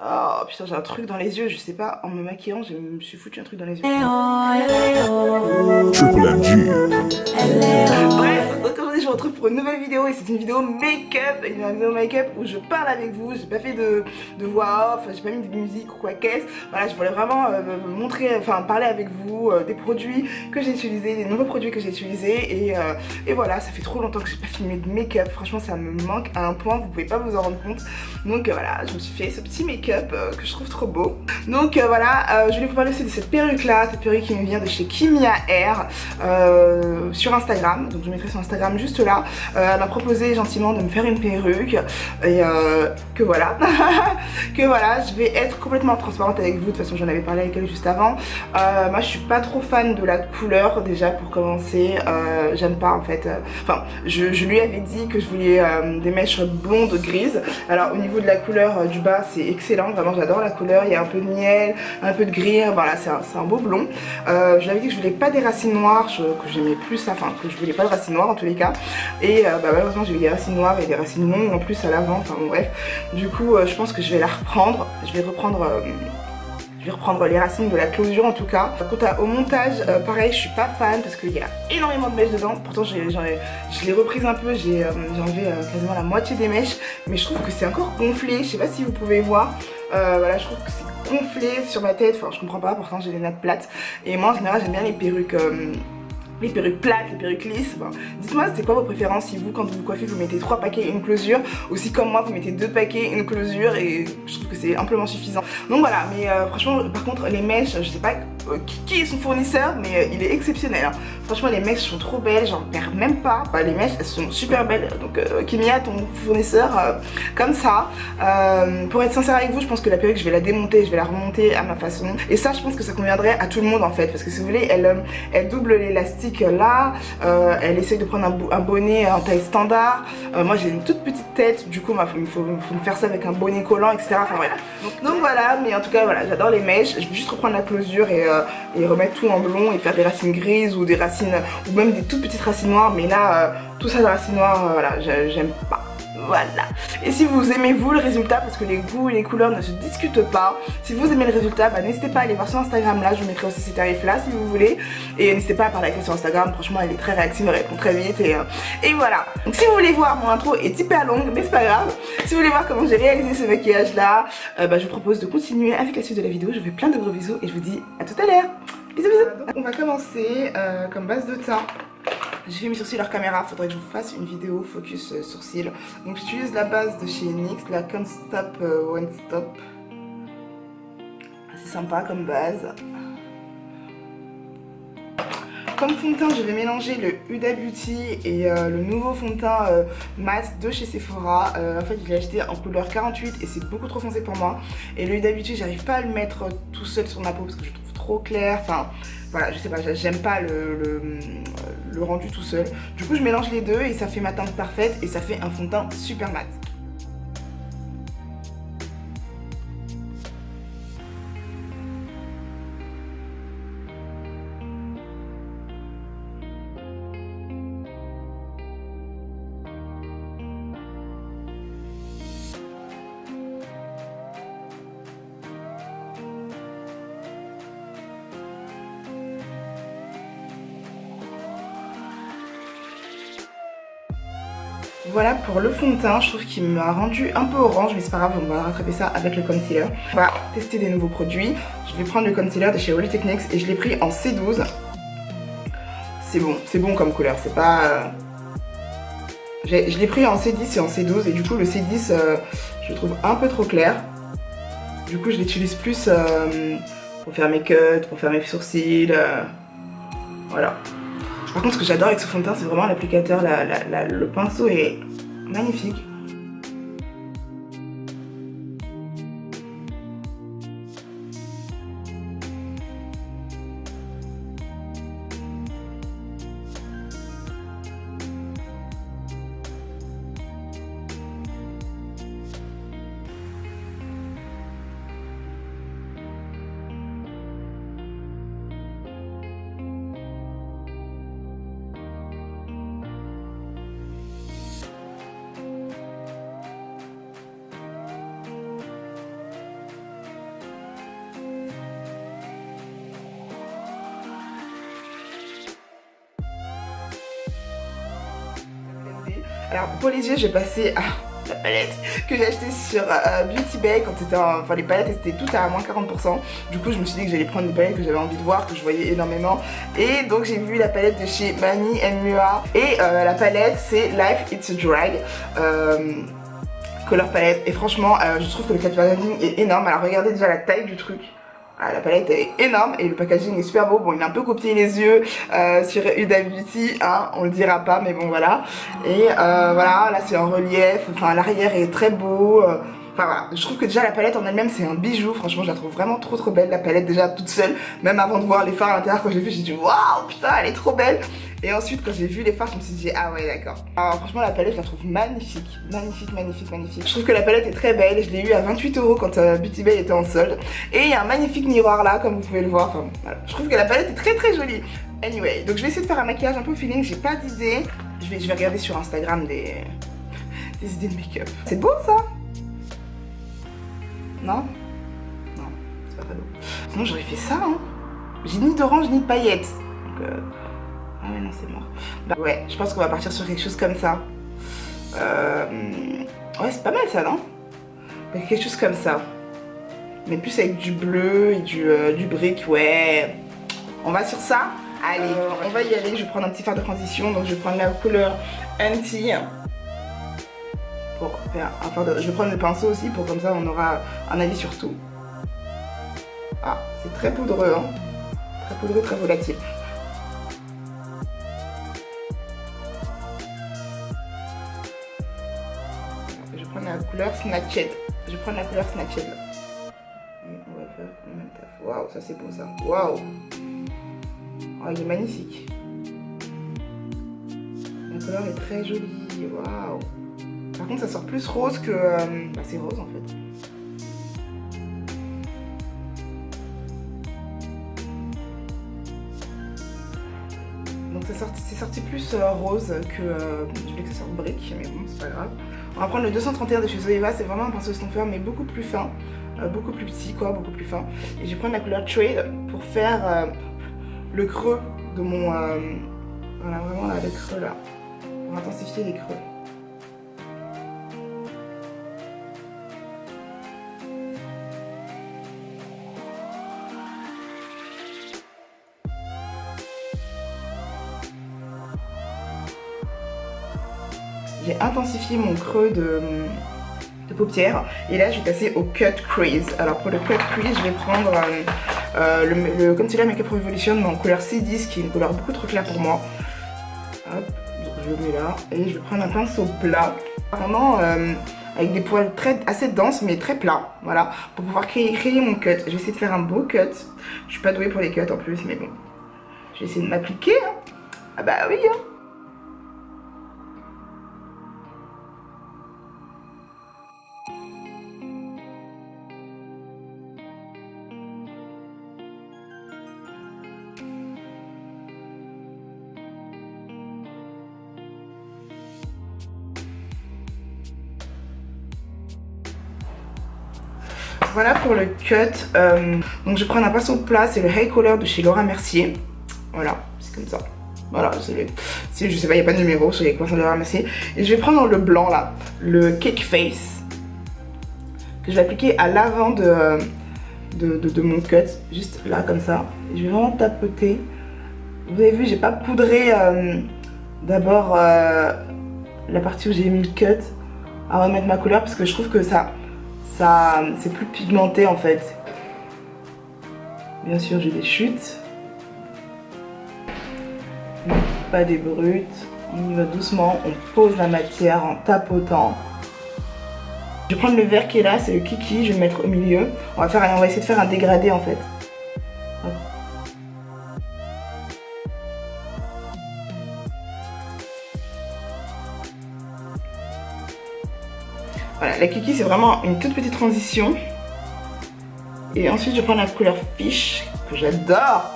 Oh putain, j'ai un truc dans les yeux, je sais pas, en me maquillant, je me suis foutu un truc dans les yeux. Triple MG. Bref, donc aujourd'hui je vous retrouve pour une nouvelle vidéo et c'est une vidéo make-up, une vidéo make-up où je parle avec vous, j'ai pas fait de voix off, j'ai pas mis de musique ou quoi qu'est-ce. Voilà, je voulais vraiment montrer, enfin parler avec vous des produits que j'ai utilisés, des nouveaux produits que j'ai utilisés et voilà, ça fait trop longtemps que j'ai pas filmé de make-up, franchement ça me manque à un point, vous pouvez pas vous en rendre compte. Donc voilà, je me suis fait ce petit make-up que je trouve trop beau. Donc voilà, je voulais vous parler aussi de cette perruque là, cette perruque qui me vient de chez Kimia Hair sur Instagram. Donc je mettrai son Instagram juste là. Elle m'a proposé gentiment de me faire une perruque et que voilà. Que voilà, je vais être complètement transparente avec vous. De toute façon j'en avais parlé avec elle juste avant. Moi je suis pas trop fan de la couleur déjà pour commencer. J'aime pas en fait. Enfin je lui avais dit que je voulais des mèches blondes grises. Alors au niveau de la couleur du bas c'est excellent. Vraiment j'adore la couleur, il y a un peu de miel, un peu de gris, voilà c'est un beau blond. Je lui avais dit que je voulais pas des racines noires, que j'aimais plus ça, enfin que je voulais pas de racines noires en tous les cas. Et malheureusement j'ai eu des racines noires et des racines longues en plus à l'avant, enfin bon bref. Du coup je pense que je vais la reprendre, je vais reprendre les racines de la closure en tout cas. Quant au montage, pareil, je suis pas fan parce qu'il y a énormément de mèches dedans. Pourtant je l'ai reprise un peu, j'ai enlevé quasiment la moitié des mèches. Mais je trouve que c'est encore gonflé, je sais pas si vous pouvez voir. Voilà, je trouve que c'est gonflé sur ma tête, enfin je comprends pas, pourtant j'ai des nattes plates. Et moi en général j'aime bien les perruques plates, les perruques lisses. Bon, dites-moi c'est quoi vos préférences, si vous quand vous coiffez vous mettez 3 paquets et une closure, ou si comme moi vous mettez 2 paquets et une closure, et je trouve que c'est amplement suffisant. Donc voilà, mais franchement par contre les mèches, je sais pas qui est son fournisseur, mais il est exceptionnel hein. Franchement les mèches sont trop belles, j'en perds même pas. Les mèches elles sont super belles, donc Kimia ton fournisseur comme ça. Pour être sincère avec vous, je pense que la perruque je vais la démonter, je vais la remonter à ma façon, et ça je pense que ça conviendrait à tout le monde en fait, parce que si vous voulez elle double l'élastique là, elle essaye de prendre un bonnet en taille standard. Moi j'ai une toute petite tête, du coup il faut me faire ça avec un bonnet collant, etc. Enfin bref. Donc voilà, mais en tout cas voilà, j'adore les mèches. Je vais juste reprendre la closure et remettre tout en blond et faire des racines grises ou des racines, ou même des toutes petites racines noires. Mais là, tout ça de racines noires, voilà, j'aime pas. Voilà. Et si vous aimez vous le résultat, parce que les goûts et les couleurs ne se discutent pas, si vous aimez le résultat, n'hésitez pas à aller voir sur Instagram là, je vous mettrai aussi ces tarifs là si vous voulez. Et n'hésitez pas à parler avec elle sur Instagram, franchement elle est très réactive, elle répond très vite et voilà. Donc si vous voulez voir, mon intro est hyper longue mais c'est pas grave. Si vous voulez voir comment j'ai réalisé ce maquillage là, je vous propose de continuer avec la suite de la vidéo. Je vous fais plein de gros bisous et je vous dis à tout à l'heure. Bisous bisous. Donc, on va commencer comme base de teint. J'ai fait mes sourcils hors caméra, faudrait que je vous fasse une vidéo focus sourcils. Donc j'utilise la base de chez NYX, la Can't Stop One Stop. C'est sympa comme base. Comme fond de teint, je vais mélanger le Huda Beauty et le nouveau fond de teint mat de chez Sephora. En fait, je l'ai acheté en couleur 48 et c'est beaucoup trop foncé pour moi. Et le Huda Beauty, j'arrive pas à le mettre tout seul sur ma peau parce que je le trouve trop clair. Enfin, voilà, je sais pas, j'aime pas le rendu tout seul. Du coup, je mélange les deux et ça fait ma teinte parfaite et ça fait un fond de teint super mat. Voilà pour le fond de teint, je trouve qu'il m'a rendu un peu orange, mais c'est pas grave, on va rattraper ça avec le concealer. On va tester des nouveaux produits. Je vais prendre le concealer de chez Holy Techniques et je l'ai pris en C12. C'est bon comme couleur, c'est pas... Je l'ai pris en C10 et en C12 et du coup le C10 je le trouve un peu trop clair. Du coup je l'utilise plus pour faire mes cuts, pour faire mes sourcils, voilà. Par contre ce que j'adore avec ce fond de teint c'est vraiment l'applicateur, le pinceau est magnifique. Alors pour les yeux, j'ai passé à la palette que j'ai achetée sur Beauty Bay quand c'était enfin les palettes étaient toutes à moins 40%. Du coup je me suis dit que j'allais prendre des palettes que j'avais envie de voir, que je voyais énormément. Et donc j'ai vu la palette de chez Mani MUA. Et la palette c'est Life It's a Drag. Color palette. Et franchement je trouve que le packaging est énorme. Alors regardez déjà la taille du truc. Ah, la palette est énorme et le packaging est super beau. Bon, il a un peu copié les yeux sur Huda Beauty, hein, on le dira pas, mais bon voilà. Et voilà, là c'est en relief, enfin l'arrière est très beau. Enfin voilà, je trouve que déjà la palette en elle-même c'est un bijou. Franchement, je la trouve vraiment trop belle, la palette déjà toute seule. Même avant de voir les fards à l'intérieur, quand j'ai vu, j'ai dit waouh, putain, elle est trop belle. Et ensuite, quand j'ai vu les fards, je me suis dit ah ouais, d'accord. Alors franchement, la palette, je la trouve magnifique, magnifique. Je trouve que la palette est très belle. Je l'ai eu à 28 € quand Beauty Bay était en solde. Et il y a un magnifique miroir là, comme vous pouvez le voir. Enfin voilà, je trouve que la palette est très jolie. Anyway, donc je vais essayer de faire un maquillage un peu feeling. J'ai pas d'idée. Je vais regarder sur Instagram des idées de make-up. C'est beau ça? Non? Non, c'est pas très beau. Sinon j'aurais fait ça, hein. J'ai ni d'orange ni de paillettes. Donc ah ouais non c'est mort. Bah ouais, je pense qu'on va partir sur quelque chose comme ça. Ouais c'est pas mal ça, non? Quelque chose comme ça. Mais plus avec du bleu et du brick, ouais. On va sur ça? Allez, on va y aller. Je vais prendre un petit fard de transition. Donc je vais prendre la couleur Anti. Pour faire un fard de... Je vais prendre le pinceau aussi pour comme ça on aura un avis sur tout. Ah, c'est très poudreux, hein. Très poudreux, très volatile. Je vais prendre la couleur Snatched. Je vais prendre la couleur Snatched là. Et on va faire le même taf. Waouh, ça c'est beau ça. Waouh. Oh, il est magnifique. La couleur est très jolie. Waouh. Par contre, ça sort plus rose que... bah, c'est rose en fait. Donc c'est sorti plus rose que... je voulais que ça sorte brique, mais bon, c'est pas grave. On va prendre le 231 de chez Zoeva. C'est vraiment un pinceau estomper, mais beaucoup plus fin. Beaucoup plus petit, quoi, beaucoup plus fin. Et je vais prendre la couleur Trade pour faire le creux de mon... voilà, vraiment là, le creux là. Pour intensifier les creux. J'ai intensifié mon creux de paupière et là je vais passer au Cut Crease. Alors pour le Cut Crease, je vais prendre le Concealer Makeup Revolution mais en couleur C10 qui est une couleur beaucoup trop claire pour moi. Hop, donc je le mets là et je vais prendre un pinceau plat, vraiment avec des poils assez denses mais très plats, voilà, pour pouvoir créer mon cut. Je vais essayer de faire un beau cut. Je suis pas douée pour les cuts en plus, mais bon, je vais essayer de m'appliquer. Hein. Ah bah oui. Hein. Voilà pour le cut. Donc je prends un pinceau plat, c'est le Hay Color de chez Laura Mercier. Voilà, c'est comme ça. Voilà, je sais pas, il n'y a pas de numéro sur les pinceaux de Laura Mercier. Et je vais prendre le blanc là, le Cake Face, que je vais appliquer à l'avant de mon cut, juste là comme ça. Et je vais vraiment tapoter. Vous avez vu, j'ai pas poudré d'abord la partie où j'ai mis le cut avant de mettre ma couleur parce que je trouve que c'est plus pigmenté en fait. Bien sûr j'ai des chutes. Pas des brutes. On y va doucement, on pose la matière en tapotant. Je vais prendre le vert qui est là, c'est le Kiki, je vais le mettre au milieu. On va essayer de faire un dégradé en fait. Hop. Voilà, la Kiki c'est vraiment une toute petite transition. Et ensuite je prends la couleur Fish, que j'adore.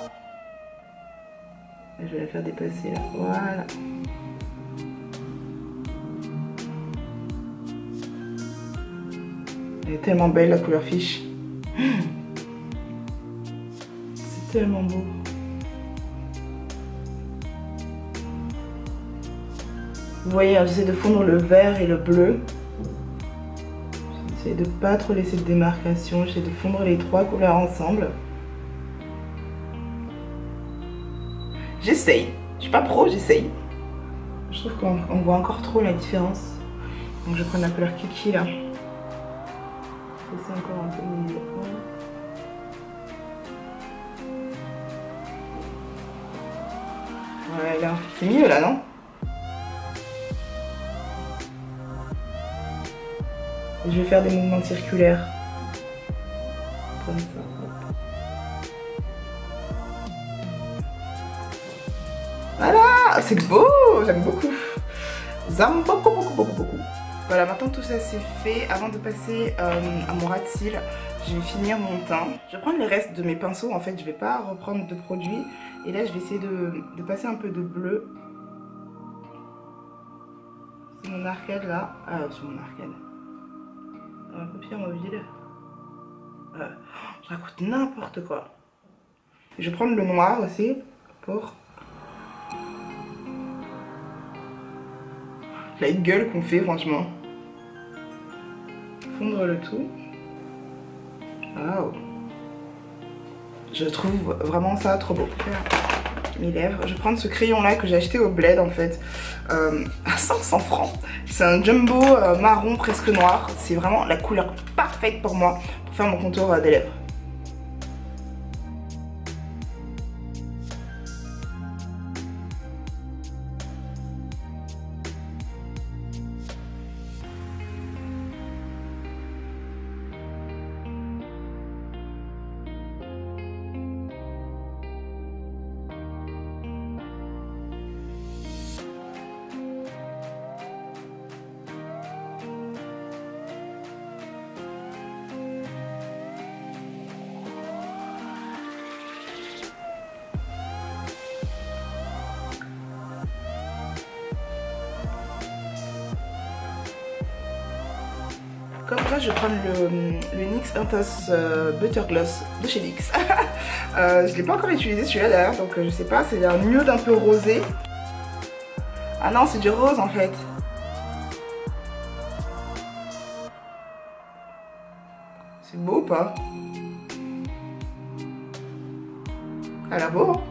Et je vais la faire dépasser là, voilà. Elle est tellement belle la couleur Fish. C'est tellement beau. Vous voyez, j'essaie de fondre le vert et le bleu. J'essaie de pas trop laisser de démarcation, j'essaie de fondre les trois couleurs ensemble. J'essaye. Je suis pas pro, j'essaye. Je trouve qu'on voit encore trop la différence. Donc je prends la couleur Kiki là. C'est encore un peu mieux. Ouais, là, c'est mieux là, non? Je vais faire des mouvements circulaires. Comme ça. Hop. Voilà, c'est beau, j'aime beaucoup. J'aime beaucoup. Voilà, maintenant tout ça c'est fait. Avant de passer à mon ras de cils, je vais finir mon teint. Je vais prendre les restes de mes pinceaux. En fait, je vais pas reprendre de produits. Et là, je vais essayer de passer un peu de bleu. C'est mon arcade là. Ah, sur mon arcade. Un papier mobile. Je raconte n'importe quoi. Je vais prendre le noir aussi pour la gueule qu'on fait franchement. Fondre le tout. Waouh. Je trouve vraiment ça trop beau. Mes lèvres. Je vais prendre ce crayon là que j'ai acheté au Bled en fait à 500 francs. C'est un jumbo marron presque noir. C'est vraiment la couleur parfaite pour moi pour faire mon contour des lèvres. Comme ça, je vais prendre le NYX Intense Butter Gloss de chez NYX. Je ne l'ai pas encore utilisé celui-là d'ailleurs, donc je sais pas, c'est un nude un peu rosé. Ah non, c'est du rose en fait. C'est beau ou pas? Elle a beau, hein?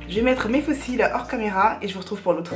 Je vais mettre mes faux cils hors caméra et je vous retrouve pour l'autre.